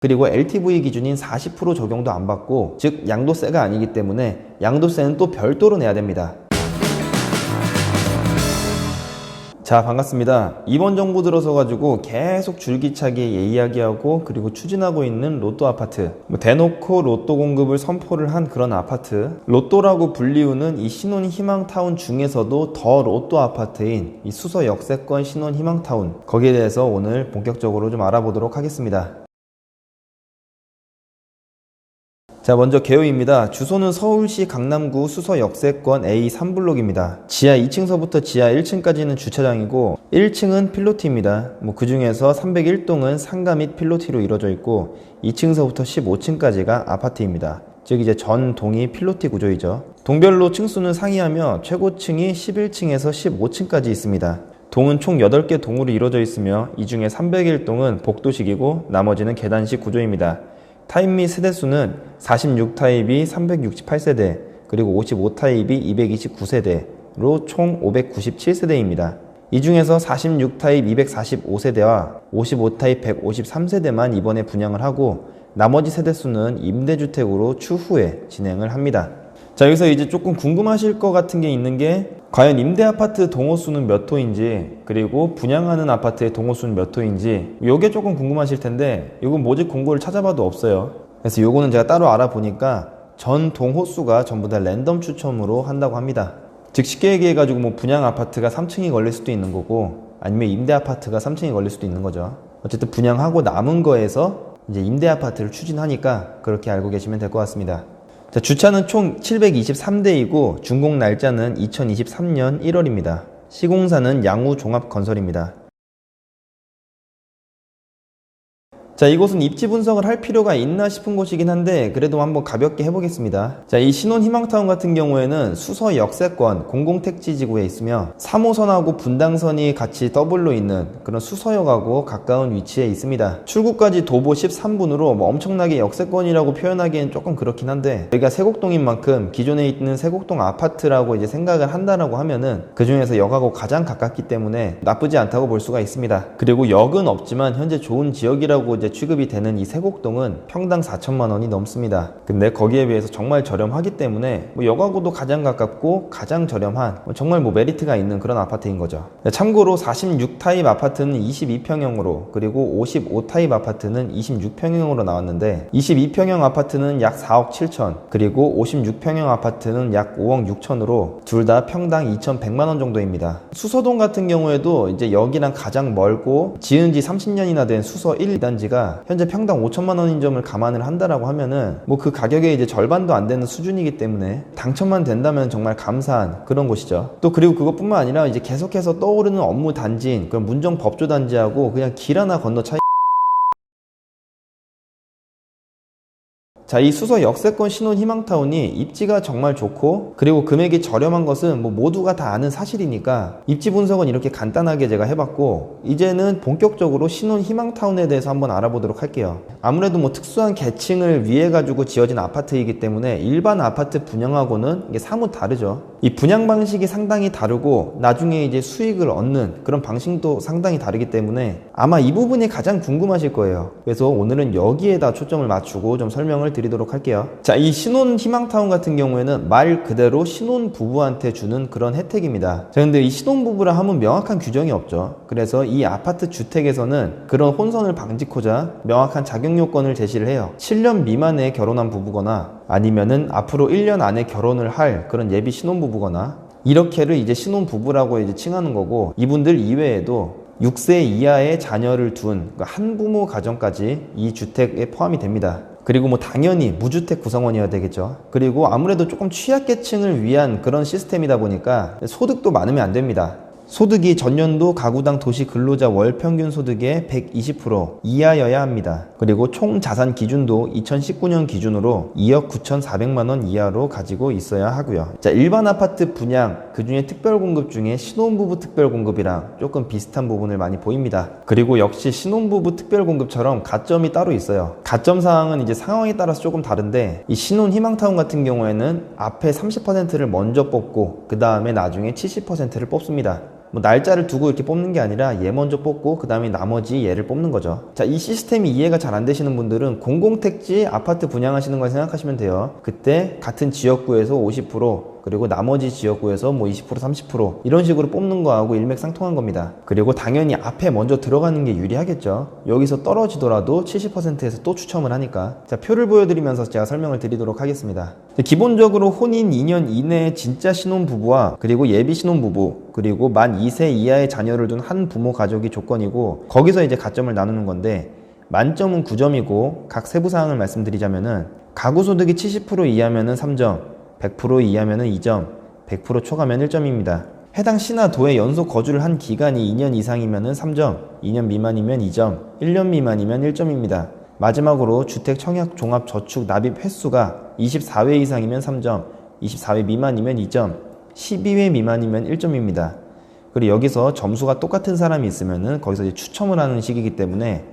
그리고 LTV 기준인 40% 적용도 안 받고, 즉 양도세가 아니기 때문에 양도세는 또 별도로 내야 됩니다. 자, 반갑습니다. 이번 정부 들어서 가지고 계속 줄기차게 이야기하고 그리고 추진하고 있는 로또 아파트, 대놓고 로또 공급을 선포를 한 그런 아파트, 로또라고 불리우는 이 신혼 희망타운 중에서도 더 로또 아파트인 이 수서 역세권 신혼 희망타운, 거기에 대해서 오늘 본격적으로 좀 알아보도록 하겠습니다. 자, 먼저 개요입니다. 주소는 서울시 강남구 수서 역세권 A 3블록입니다. 지하 2층서부터 지하 1층까지는 주차장이고 1층은 필로티입니다. 그 중에서 301동은 상가 및 필로티로 이루어져 있고 2층서부터 15층까지가 아파트입니다. 즉 이제 전 동이 필로티 구조이죠. 동별로 층수는 상이하며 최고층이 11층에서 15층까지 있습니다. 동은 총 8개 동으로 이루어져 있으며 이 중에 301동은 복도식이고 나머지는 계단식 구조입니다. 타입 및 세대수는 46타입이 368세대, 그리고 55타입이 229세대로 총 597세대입니다. 이 중에서 46타입 245세대와 55타입 153세대만 이번에 분양을 하고 나머지 세대수는 임대주택으로 추후에 진행을 합니다. 자, 여기서 이제 조금 궁금하실 것 같은 게 있는 게, 과연 임대아파트 동호수는 몇 호인지, 그리고 분양하는 아파트의 동호수는 몇 호인지, 요게 조금 궁금하실 텐데 이건 모집 공고를 찾아봐도 없어요. 그래서 요거는 제가 따로 알아보니까 전 동호수가 전부 다 랜덤 추첨으로 한다고 합니다. 즉 쉽게 얘기해가지고 분양 아파트가 3층이 걸릴 수도 있는 거고, 아니면 임대 아파트가 3층이 걸릴 수도 있는 거죠. 어쨌든 분양하고 남은 거에서 이제 임대 아파트를 추진하니까 그렇게 알고 계시면 될 것 같습니다. 자, 주차는 총 723대이고 준공 날짜는 2023년 1월입니다. 시공사는 양우종합건설입니다. 자, 이곳은 입지 분석을 할 필요가 있나 싶은 곳이긴 한데 그래도 한번 가볍게 해보겠습니다. 자, 이 신혼 희망타운 같은 경우에는 수서 역세권 공공택지지구에 있으며 3호선하고 분당선이 같이 더블로 있는 그런 수서역하고 가까운 위치에 있습니다. 출구까지 도보 13분으로 엄청나게 역세권이라고 표현하기엔 조금 그렇긴 한데, 여기가 세곡동인 만큼 기존에 있는 세곡동 아파트라고 이제 생각을 한다라고 하면은 그 중에서 역하고 가장 가깝기 때문에 나쁘지 않다고 볼 수가 있습니다. 그리고 역은 없지만 현재 좋은 지역이라고 이제 취급이 되는 이 세곡동은 평당 4천만 원이 넘습니다. 근데 거기에 비해서 정말 저렴하기 때문에 역하고도 가장 가깝고 가장 저렴한 정말 메리트가 있는 그런 아파트인 거죠. 참고로 46타입 아파트는 22평형으로, 그리고 55타입 아파트는 26평형으로 나왔는데 22평형 아파트는 약 4억 7천, 그리고 56평형 아파트는 약 5억 6천으로 둘 다 평당 2,100만 원 정도입니다. 수서동 같은 경우에도 이제 여기랑 가장 멀고 지은 지 30년이나 된 수서 1, 2단지가 현재 평당 5천만 원인 점을 감안을 한다라고 하면은 그 가격의 이제 절반도 안 되는 수준이기 때문에 당첨만 된다면 정말 감사한 그런 곳이죠. 또 그리고 그것뿐만 아니라 이제 계속해서 떠오르는 업무 단지인 그런 문정 법조 단지하고 그냥 길 하나 건너 차이. 자, 이 수서 역세권 신혼 희망타운이 입지가 정말 좋고 그리고 금액이 저렴한 것은 모두가 다 아는 사실이니까 입지 분석은 이렇게 간단하게 제가 해봤고, 이제는 본격적으로 신혼 희망타운에 대해서 한번 알아보도록 할게요. 아무래도 특수한 계층을 위해 가지고 지어진 아파트이기 때문에 일반 아파트 분양하고는 이게 사뭇 다르죠. 이 분양 방식이 상당히 다르고 나중에 이제 수익을 얻는 그런 방식도 상당히 다르기 때문에 아마 이 부분이 가장 궁금하실 거예요. 그래서 오늘은 여기에다 초점을 맞추고 좀 설명을 드리도록 할게요. 자, 이 신혼 희망타운 같은 경우에는 말 그대로 신혼 부부한테 주는 그런 혜택입니다. 자, 근데 이 신혼 부부라 하면 명확한 규정이 없죠. 그래서 이 아파트 주택에서는 그런 혼선을 방지코자 명확한 자격 요건을 제시를 해요. 7년 미만에 결혼한 부부거나 아니면은 앞으로 1년 안에 결혼을 할 그런 예비 신혼부부거나, 이렇게를 이제 신혼부부라고 이제 칭하는 거고, 이분들 이외에도 6세 이하의 자녀를 둔 한부모 가정까지 이 주택에 포함이 됩니다. 그리고 당연히 무주택 구성원이어야 되겠죠. 그리고 아무래도 조금 취약계층을 위한 그런 시스템이다 보니까 소득도 많으면 안 됩니다. 소득이 전년도 가구당 도시 근로자 월 평균 소득의 120% 이하여야 합니다. 그리고 총 자산 기준도 2019년 기준으로 2억 9,400만 원 이하로 가지고 있어야 하고요. 자, 일반 아파트 분양, 그 중에 특별공급 중에 신혼부부 특별공급이랑 조금 비슷한 부분을 많이 보입니다. 그리고 역시 신혼부부 특별공급처럼 가점이 따로 있어요. 가점 사항은 이제 상황에 따라서 조금 다른데, 이 신혼 희망타운 같은 경우에는 앞에 30%를 먼저 뽑고 그 다음에 나중에 70%를 뽑습니다. 뭐 날짜를 두고 이렇게 뽑는 게 아니라 얘 먼저 뽑고 그 다음에 나머지 얘를 뽑는 거죠. 자, 이 시스템이 이해가 잘 안 되시는 분들은 공공택지 아파트 분양하시는 걸 생각하시면 돼요. 그때 같은 지역구에서 50% 그리고 나머지 지역구에서 뭐 20% 30% 이런 식으로 뽑는 거하고 일맥상통한 겁니다. 그리고 당연히 앞에 먼저 들어가는 게 유리하겠죠. 여기서 떨어지더라도 70%에서 또 추첨을 하니까. 자, 표를 보여드리면서 제가 설명을 드리도록 하겠습니다. 기본적으로 혼인 2년 이내의 진짜 신혼부부와 그리고 예비 신혼부부 그리고 만 2세 이하의 자녀를 둔 한 부모 가족이 조건이고, 거기서 이제 가점을 나누는 건데 만점은 9점이고 각 세부사항을 말씀드리자면은 가구 소득이 70% 이하면은 3점, 100% 이하면은 2점, 100% 초과면 1점입니다. 해당 시나 도에 연속 거주를 한 기간이 2년 이상이면은 3점, 2년 미만이면 2점, 1년 미만이면 1점입니다. 마지막으로 주택 청약 종합 저축 납입 횟수가 24회 이상이면 3점, 24회 미만이면 2점, 12회 미만이면 1점입니다. 그리고 여기서 점수가 똑같은 사람이 있으면은 거기서 이제 추첨을 하는 식이기 때문에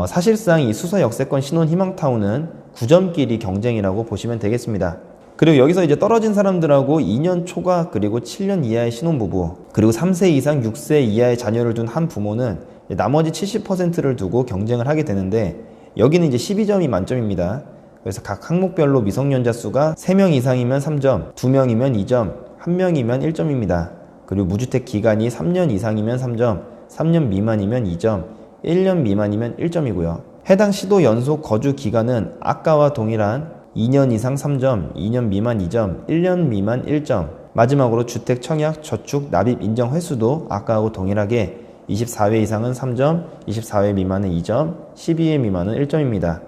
사실상 이 수서 역세권 신혼 희망타운은 9점끼리 경쟁이라고 보시면 되겠습니다. 그리고 여기서 이제 떨어진 사람들하고 2년 초과 그리고 7년 이하의 신혼부부 그리고 3세 이상 6세 이하의 자녀를 둔 한 부모는 나머지 70%를 두고 경쟁을 하게 되는데, 여기는 이제 12점이 만점입니다. 그래서 각 항목별로 미성년자 수가 3명 이상이면 3점, 2명이면 2점, 1명이면 1점입니다. 그리고 무주택 기간이 3년 이상이면 3점, 3년 미만이면 2점, 1년 미만이면 1점이고요. 해당 시도 연속 거주 기간은 아까와 동일한 2년 이상 3점, 2년 미만 2점, 1년 미만 1점. 마지막으로 주택 청약 저축 납입 인정 횟수도 아까하고 동일하게 24회 이상은 3점, 24회 미만은 2점, 12회 미만은 1점입니다.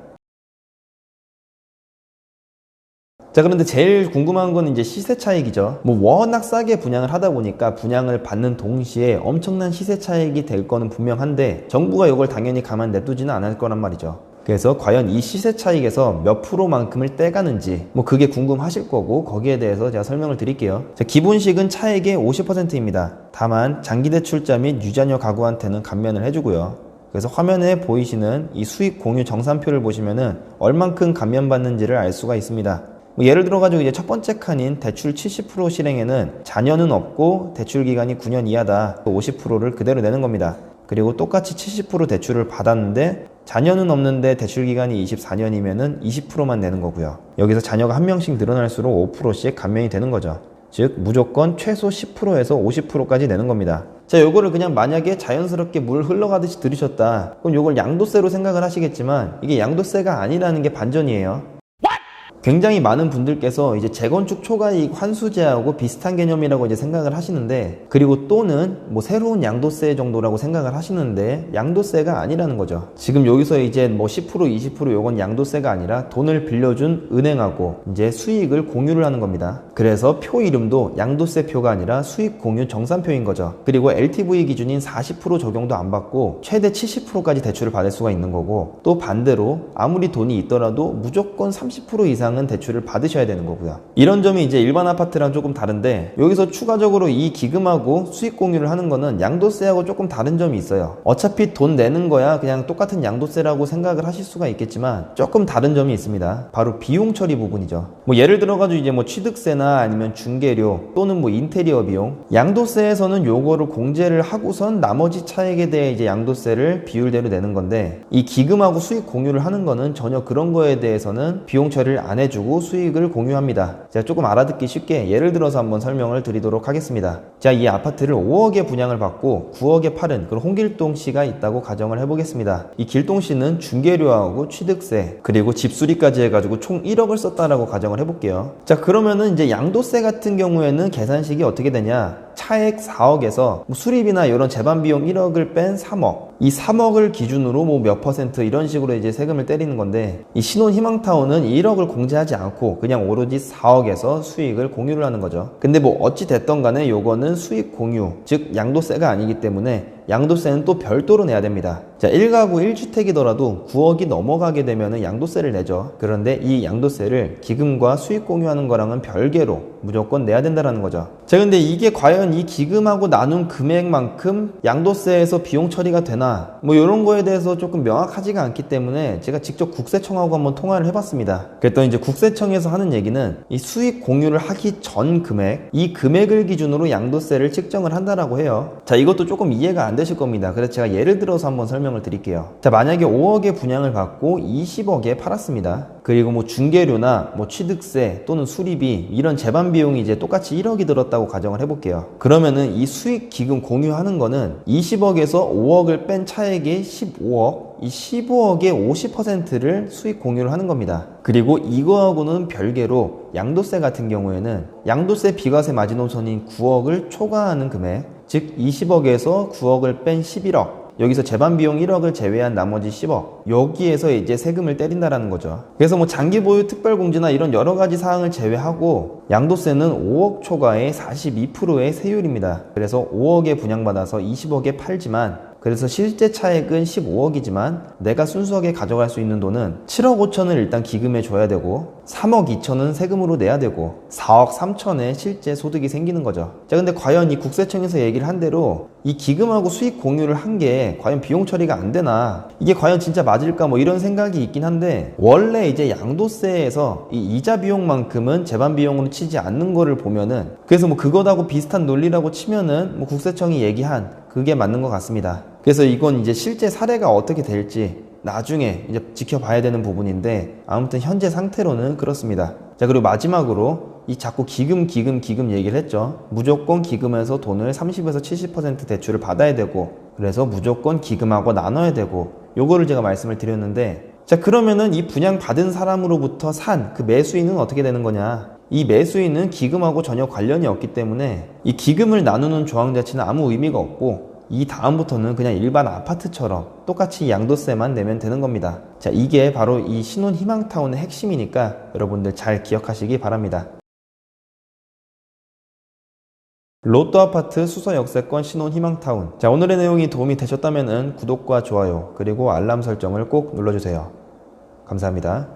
자, 그런데 제일 궁금한 건 이제 시세 차익이죠. 뭐 워낙 싸게 분양을 하다 보니까 분양을 받는 동시에 엄청난 시세 차익이 될 거는 분명한데 정부가 이걸 당연히 가만 냅두지는 않을 거란 말이죠. 그래서 과연 이 시세 차익에서 몇 프로만큼을 떼가는지 뭐 그게 궁금하실 거고, 거기에 대해서 제가 설명을 드릴게요. 자, 기본식은 차액의 50%입니다. 다만 장기대출자 및 유자녀 가구한테는 감면을 해주고요. 그래서 화면에 보이시는 이 수익 공유 정산표를 보시면은 얼만큼 감면받는지를 알 수가 있습니다. 뭐 예를 들어 가지고 이제 첫 번째 칸인 대출 70% 실행에는 자녀는 없고 대출 기간이 9년 이하다, 50%를 그대로 내는 겁니다. 그리고 똑같이 70% 대출을 받았는데 자녀는 없는데 대출 기간이 24년이면은 20%만 내는 거고요. 여기서 자녀가 한 명씩 늘어날수록 5%씩 감면이 되는 거죠. 즉 무조건 최소 10%에서 50%까지 내는 겁니다. 자, 요거를 그냥 만약에 자연스럽게 물 흘러가듯이 들으셨다, 그럼 요걸 양도세로 생각을 하시겠지만 이게 양도세가 아니라는 게 반전이에요. 굉장히 많은 분들께서 이제 재건축 초과이익 환수제하고 비슷한 개념이라고 이제 생각을 하시는데, 그리고 또는 뭐 새로운 양도세 정도라고 생각을 하시는데 양도세가 아니라는 거죠. 지금 여기서 이제 뭐 10% 20% 요건 양도세가 아니라 돈을 빌려준 은행하고 이제 수익을 공유를 하는 겁니다. 그래서 표 이름도 양도세 표가 아니라 수익 공유 정산표인 거죠. 그리고 LTV 기준인 40% 적용도 안 받고 최대 70%까지 대출을 받을 수가 있는 거고, 또 반대로 아무리 돈이 있더라도 무조건 30% 이상은 대출을 받으셔야 되는 거고요. 이런 점이 이제 일반 아파트랑 조금 다른데, 여기서 추가적으로 이 기금하고 수익 공유를 하는 거는 양도세하고 조금 다른 점이 있어요. 어차피 돈 내는 거야 그냥 똑같은 양도세라고 생각을 하실 수가 있겠지만 조금 다른 점이 있습니다. 바로 비용 처리 부분이죠. 뭐 예를 들어 가지고 이제 뭐 취득세나 아니면 중개료 또는 뭐 인테리어 비용, 양도세에서는 요거를 공제를 하고선 나머지 차액에 대해 이제 양도세를 비율대로 내는 건데, 이 기금하고 수익 공유를 하는 거는 전혀 그런 거에 대해서는 비용 처리를 안 해주고 수익을 공유합니다. 제가 조금 알아듣기 쉽게 예를 들어서 한번 설명을 드리도록 하겠습니다. 자, 이 아파트를 5억에 분양을 받고 9억에 팔은 그런 홍길동 씨가 있다고 가정을 해보겠습니다. 이 길동 씨는 중개료하고 취득세 그리고 집수리까지 해가지고 총 1억을 썼다라고 가정을 해볼게요. 자, 그러면은 이제 양도세 같은 경우에는 계산식이 어떻게 되냐, 차액 4억에서 뭐 수리비나 이런 재반 비용 1억을 뺀 3억, 이 3억을 기준으로 뭐 몇 퍼센트 이런 식으로 이제 세금을 때리는 건데, 이 신혼 희망타운은 1억을 공제하지 않고 그냥 오로지 4억에서 수익을 공유를 하는 거죠. 근데 뭐 어찌 됐던 간에 요거는 수익 공유, 즉 양도세가 아니기 때문에 양도세는 또 별도로 내야 됩니다. 자, 1가구 1주택이더라도 9억이 넘어가게 되면 양도세를 내죠. 그런데 이 양도세를 기금과 수익 공유하는 거랑은 별개로 무조건 내야 된다는 거죠. 자, 근데 이게 과연 이 기금하고 나눈 금액만큼 양도세에서 비용 처리가 되나? 뭐 이런 거에 대해서 조금 명확하지가 않기 때문에 제가 직접 국세청하고 한번 통화를 해봤습니다. 그랬더니 이제 국세청에서 하는 얘기는 이 수익 공유를 하기 전 금액, 이 금액을 기준으로 양도세를 측정을 한다라고 해요. 자, 이것도 조금 이해가 안 되실 겁니다. 그래서 제가 예를 들어서 한번 설명을 드릴게요. 자, 만약에 5억의 분양을 받고 20억에 팔았습니다. 그리고 뭐 중개료나 뭐 취득세 또는 수리비 이런 재반 비용이 이제 똑같이 1억이 들었다고 가정을 해볼게요. 그러면은 이 수익 기금 공유하는 거는 20억에서 5억을 뺀 차액이 15억, 이 15억의 50%를 수익 공유를 하는 겁니다. 그리고 이거하고는 별개로 양도세 같은 경우에는 양도세 비과세 마지노선인 9억을 초과하는 금액, 즉 20억에서 9억을 뺀 11억, 여기서 재반 비용 1억을 제외한 나머지 10억, 여기에서 이제 세금을 때린다라는 거죠. 그래서 뭐 장기 보유 특별공제나 이런 여러 가지 사항을 제외하고 양도세는 5억 초과의 42%의 세율입니다. 그래서 5억에 분양받아서 20억에 팔지만, 그래서 실제 차액은 15억이지만 내가 순수하게 가져갈 수 있는 돈은 7억 5천을 일단 기금에 줘야 되고 3억 2천은 세금으로 내야 되고 4억 3천의 실제 소득이 생기는 거죠. 자, 근데 과연 이 국세청에서 얘기를 한 대로 이 기금하고 수익 공유를 한 게 과연 비용 처리가 안 되나, 이게 과연 진짜 맞을까, 뭐 이런 생각이 있긴 한데, 원래 이제 양도세에서 이 이자 비용만큼은 재반 비용으로 치지 않는 거를 보면은, 그래서 뭐 그거하고 비슷한 논리라고 치면은 뭐 국세청이 얘기한 그게 맞는 것 같습니다. 그래서 이건 이제 실제 사례가 어떻게 될지 나중에 이제 지켜봐야 되는 부분인데, 아무튼 현재 상태로는 그렇습니다. 자, 그리고 마지막으로 이 자꾸 기금 얘기를 했죠. 무조건 기금에서 돈을 30에서 70% 대출을 받아야 되고, 그래서 무조건 기금하고 나눠야 되고, 요거를 제가 말씀을 드렸는데, 자, 그러면은 이 분양 받은 사람으로부터 산 그 매수인은 어떻게 되는 거냐? 이 매수인은 기금하고 전혀 관련이 없기 때문에 이 기금을 나누는 조항 자체는 아무 의미가 없고, 이 다음부터는 그냥 일반 아파트처럼 똑같이 양도세만 내면 되는 겁니다. 자, 이게 바로 이 신혼 희망타운의 핵심이니까 여러분들 잘 기억하시기 바랍니다. 로또 아파트 수서 역세권 신혼 희망타운. 자, 오늘의 내용이 도움이 되셨다면 구독과 좋아요 그리고 알람 설정을 꼭 눌러주세요. 감사합니다.